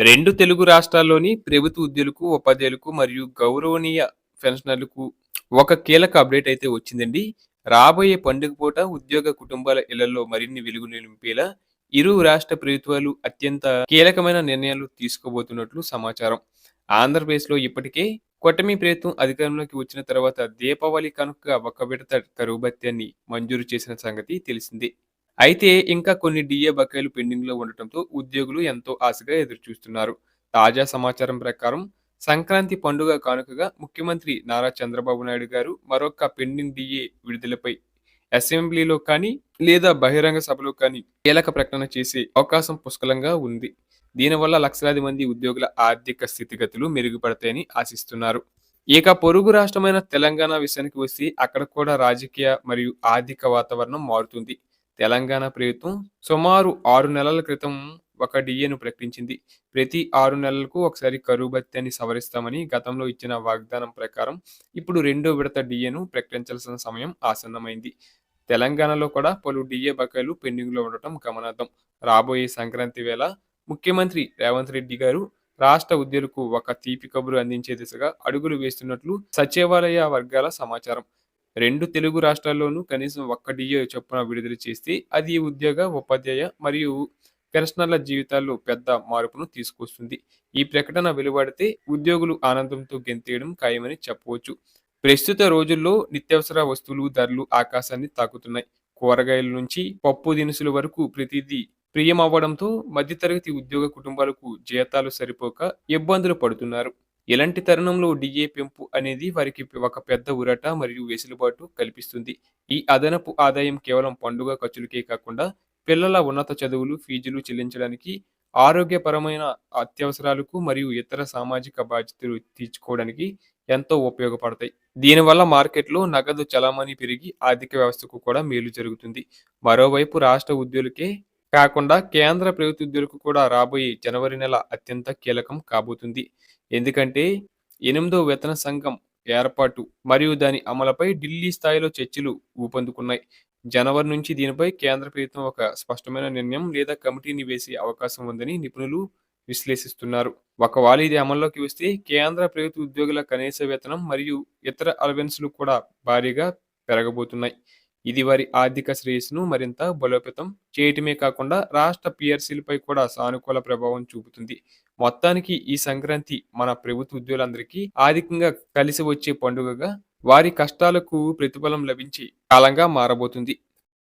2 తెలుగు రాష్ట్రాల్లోని ప్రభుత్వ ఉద్యోగులకు, ఉపాధ్యాయులకు మరియు గౌరవనీయ పెన్షనర్లకు ఒక కీలక అప్డేట్ అయితే వచ్చిందండి. రాబోయే పండుగ పూట ఉద్యోగ కుటుంబాల ఇళ్లలో మరిన్ని వెలుగులు నింపేలా ఇరు రాష్ట్ర ప్రభుత్వాలు అత్యంత కీలకమైన నిర్ణయాలు తీసుకోబోతున్నట్లు సమాచారం. ఆంధ్రప్రదేశ్‌లో ఇప్పటికే కూటమి ప్రభుత్వం అధికారంలోకి వచ్చిన తర్వాత దీపావళి కానుకగా ఒక విడత కరువు భత్యాన్ని మంజూరు చేసిన సంగతి తెలిసిందే. అయితే ఇంకా కొన్ని డీఏ బకాయిలు పెండింగ్‌లో ఉండటంతో ఉద్యోగులు ఎంతో ఆశగా ఎదురుచూస్తున్నారు. తాజా సమాచారం ప్రకారం సంక్రాంతి పండుగ కానుకగా ముఖ్యమంత్రి నారా చంద్రబాబు నాయుడు గారు మరొక పెండింగ్ డీఏ విడుదలపై అసెంబ్లీలో కానీ లేదా బహిరంగ సభలో కానీ కీలక ప్రకటన చేసే అవకాశం పుష్కలంగా ఉంది. దీనివల్ల లక్షలాది మంది ఉద్యోగుల ఆర్థిక స్థితిగతులు మెరుగుపడతాయని ఆశిస్తున్నారు. ఇక పొరుగు రాష్ట్రమైన తెలంగాణ విషయానికి వస్తే అక్కడ కూడా రాజకీయ మరియు ఆర్థిక వాతావరణం మారుతుంది. తెలంగాణ ప్రభుత్వం సుమారు 6 నెలల క్రితం ఒక డీఏను ప్రకటించింది. ప్రతి 6 నెలలకు ఒకసారి కరువు భత్యాన్ని సవరిస్తామని గతంలో ఇచ్చిన వాగ్దానం ప్రకారం ఇప్పుడు రెండో విడత డీఏను ప్రకటించాల్సిన సమయం ఆసన్నమైంది. తెలంగాణలో కూడా పలు డీఏ బకాయిలు పెండింగ్‌లో ఉండటం గమనార్హం. రాబోయే సంక్రాంతి వేళ ముఖ్యమంత్రి రేవంత్ రెడ్డి గారు రాష్ట్ర ఉద్యోగులకు ఒక తీపి కబురు అందించే దిశగా అడుగులు వేస్తున్నట్లు సచివాలయ వర్గాల సమాచారం. 2 తెలుగు రాష్ట్రాల్లోనూ కనీసం ఒక్క డీఏ చొప్పున విడుదల చేస్తే అది ఉద్యోగ, ఉపాధ్యాయ మరియు పెన్షనర్ల జీవితాల్లో పెద్ద మార్పును తీసుకొస్తుంది. ఈ ప్రకటన వెలువడితే ఉద్యోగులు ఆనందంతో గెంతేయడం ఖాయమని చెప్పవచ్చు. ప్రస్తుత రోజుల్లో నిత్యావసర వస్తువులు ధరలు ఆకాశాన్ని తాకుతున్నాయి. కూరగాయల నుంచి పప్పు దినుసుల వరకు ప్రతిదీ ప్రియమవ్వడంతో మధ్యతరగతి ఉద్యోగ కుటుంబాలకు జీతాలు సరిపోక ఇబ్బందులు పడుతున్నారు. ఇలాంటి తరుణంలో డీఏ పెంపు అనేది వారికి ఒక పెద్ద ఊరట మరియు వెసులుబాటు కల్పిస్తుంది. ఈ అదనపు ఆదాయం కేవలం పండుగ ఖర్చులకే కాకుండా పిల్లల ఉన్నత చదువులు, ఫీజులు చెల్లించడానికి, ఆరోగ్యపరమైన అత్యవసరాలకు మరియు ఇతర సామాజిక బాధ్యతలు తీర్చుకోవడానికి ఎంతో ఉపయోగపడతాయి. దీనివల్ల మార్కెట్‌లో నగదు చలామణి పెరిగి ఆర్థిక వ్యవస్థకు కూడా మేలు జరుగుతుంది. మరోవైపు రాష్ట్ర ఉద్యోగులకే కాకుండా కేంద్ర ప్రభుత్వ ఉద్యోగులకు కూడా రాబోయే జనవరి నెల అత్యంత కీలకం కాబోతుంది. ఎందుకంటే 8వ వేతన సంఘం ఏర్పాటు మరియు దాని అమలుపై ఢిల్లీ స్థాయిలో చర్చలు ఊపందుకున్నాయి. జనవరి నుంచి దీనిపై కేంద్ర ప్రభుత్వం ఒక స్పష్టమైన నిర్ణయం లేదా కమిటీని వేసే అవకాశం ఉందని నిపుణులు విశ్లేషిస్తున్నారు. ఒకవేళ ఇది అమల్లోకి వస్తే కేంద్ర ప్రభుత్వ ఉద్యోగుల కనీస వేతనం మరియు ఇతర అలవెన్స్‌లు కూడా భారీగా పెరగబోతున్నాయి. ఇది వారి ఆర్థిక శ్రేయస్సును మరింత బలోపేతం చేయటమే కాకుండా రాష్ట్ర పీఆర్సీలపై కూడా సానుకూల ప్రభావం చూపుతుంది. మొత్తానికి ఈ సంక్రాంతి మన ప్రభుత్వ ఉద్యోగులందరికీ ఆర్థికంగా కలిసి వచ్చే పండుగగా, వారి కష్టాలకు ప్రతిఫలం లభించే కాలంగా మారబోతుంది.